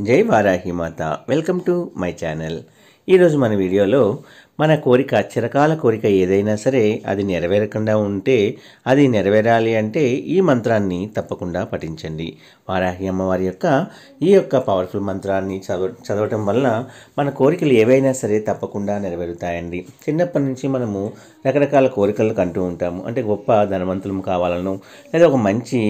జై వారాహి మాత. Welcome to my channel. ఈరోజు మన వీడియోలో మన కోరిక, చిరకాల కోరిక ఏదైనా సరే అది నెరవేరకుండా ఉంటే, అది నెరవేరాలి అంటే ఈ మంత్రాన్ని తప్పకుండా పఠించండి. వారాహి అమ్మవారి ఈ యొక్క పవర్ఫుల్ మంత్రాన్ని చదవటం వల్ల మన కోరికలు ఏవైనా సరే తప్పకుండా నెరవేరుతాయండి. చిన్నప్పటి నుంచి మనము రకరకాల కోరికలు కంటూ ఉంటాము. అంటే గొప్ప ధనవంతులం కావాలను, లేదా ఒక మంచి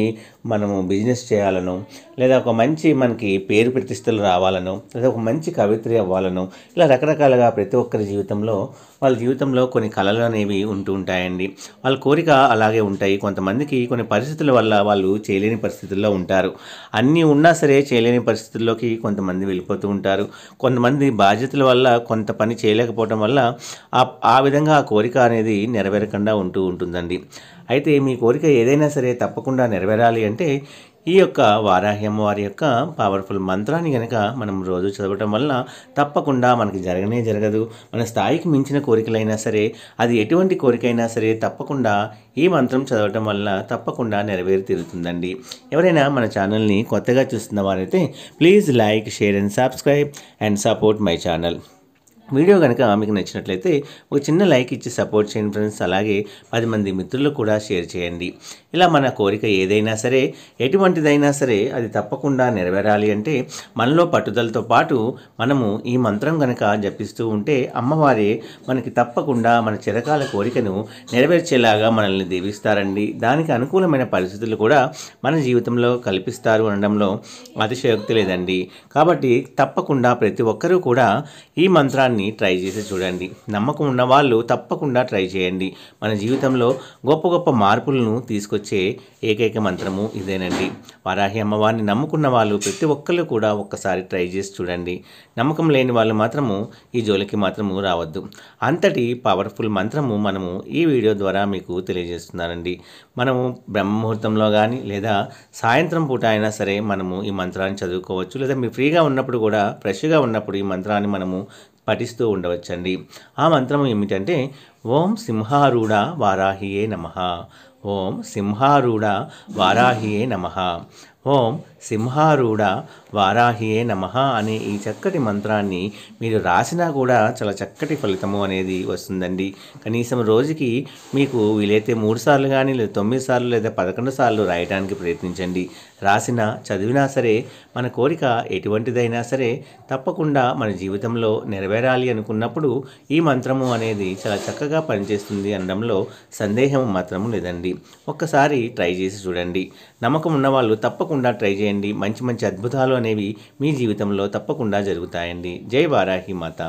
మనము బిజినెస్ చేయాలను, లేదా ఒక మంచి మనకి పేరు ప్రతిష్టలు రావాలను, లేదా ఒక మంచి కవిత్రి అవ్వాలను, ఇలా రకరకాలుగా ప్రతి ఒక్కరి జీవితంలో వాళ్ళ జీవితంలో కొన్ని కళలు అనేవి ఉంటూ ఉంటాయండి. వాళ్ళ కోరిక అలాగే ఉంటాయి. కొంతమందికి కొన్ని పరిస్థితుల వల్ల వాళ్ళు చేయలేని పరిస్థితుల్లో ఉంటారు. అన్నీ ఉన్నా సరే చేయలేని పరిస్థితుల్లోకి కొంతమంది వెళ్ళిపోతూ ఉంటారు. కొంతమంది బాధ్యతల వల్ల కొంత పని చేయలేకపోవడం వల్ల ఆ విధంగా ఆ కోరిక అనేది నెరవేరకుండా ఉంటుందండి. అయితే మీ కోరిక ఏదైనా సరే తప్పకుండా నెరవేరాలి అంటే ఈ యొక్క వారాహి అమ్మవారి పవర్ఫుల్ మంత్రాన్ని కనుక మనం రోజు చదవటం వల్ల తప్పకుండా మనకి జరగనే జరగదు. మన స్థాయికి మించిన కోరికలైనా సరే, అది ఎటువంటి కోరికైనా సరే తప్పకుండా ఈ మంత్రం చదవటం వల్ల తప్పకుండా నెరవేరి తీరుతుందండి. ఎవరైనా మన ఛానల్ని కొత్తగా చూస్తున్న వారైతే please like, share and subscribe and support my channel. Video కనుక మీకు నచ్చినట్లయితే ఒక చిన్న లైక్ ఇచ్చి సపోర్ట్ చేయండి ఫ్రెండ్స్. అలాగే 10 మంది మిత్రులకు కూడా షేర్ చేయండి. ఇలా మన కోరిక ఏదైనా సరే, ఎటువంటిదైనా సరే అది తప్పకుండా నెరవేరాలి అంటే మనలో పట్టుదలతో పాటు మనము ఈ మంత్రం కనుక జపిస్తూ ఉంటే అమ్మవారే మనకి తప్పకుండా మన చిరకాల కోరికను నెరవేర్చేలాగా మనల్ని దీవిస్తారండి. దానికి అనుకూలమైన పరిస్థితులు కూడా మన జీవితంలో కల్పిస్తారు అనడంలో అతిశయోక్తి లేదండి. కాబట్టి తప్పకుండా ప్రతి ఒక్కరూ కూడా ఈ మంత్రాన్ని ట్రై చేసి చూడండి. నమ్మకం ఉన్న వాళ్ళు తప్పకుండా ట్రై చేయండి. మన జీవితంలో గొప్ప గొప్ప మార్పులను తీసుకొచ్చే ఏకైక మంత్రము ఇదేనండి. వారాహి అమ్మవారిని నమ్ముకున్న వాళ్ళు ప్రతి ఒక్కళ్ళు కూడా ఒక్కసారి ట్రై చేసి చూడండి. నమ్మకం లేని వాళ్ళు మాత్రము ఈ జోలికి మాత్రము రావద్దు. అంతటి పవర్ఫుల్ మంత్రము మనము ఈ వీడియో ద్వారా మీకు తెలియజేస్తున్నానండి. మనము బ్రహ్మముహూర్తంలో కానీ లేదా సాయంత్రం పూట అయినా సరే మనము ఈ మంత్రాన్ని చదువుకోవచ్చు. లేదా మీరు ఫ్రీగా ఉన్నప్పుడు కూడా, ఫ్రెష్గా ఉన్నప్పుడు ఈ మంత్రాన్ని మనము పఠిస్తూ ఉండవచ్చండి. ఆ మంత్రం ఏమిటంటే ఓం సింహారూఢ వారాహియే నమః. ఓం సింహారూఢ వారాహియే నమః. ఓం సింహారూఢ వారాహియే నమః అనే ఈ చక్కటి మంత్రాన్ని మీరు రాసినా కూడా చాలా చక్కటి ఫలితము అనేది వస్తుందండి. కనీసం రోజుకి మీకు వీలైతే 3 సార్లు కానీ, లేదా 9 సార్లు, లేదా 11 సార్లు రాయడానికి ప్రయత్నించండి. రాసినా చదివినా సరే మన కోరిక ఎటువంటిదైనా సరే తప్పకుండా మన జీవితంలో నెరవేరాలి అనుకున్నప్పుడు ఈ మంత్రము అనేది చాలా చక్కగా పనిచేస్తుంది అనడంలో సందేహం మాత్రం లేదండి. ఒక్కసారి ట్రై చేసి చూడండి. నమ్మకం ఉన్నవాళ్ళు తప్పకుండా ట్రై చేయండి. మంచి మంచి అద్భుతాలు అనేవి మీ జీవితంలో తప్పకుండా జరుగుతాయండి. జై వారాహి మాత.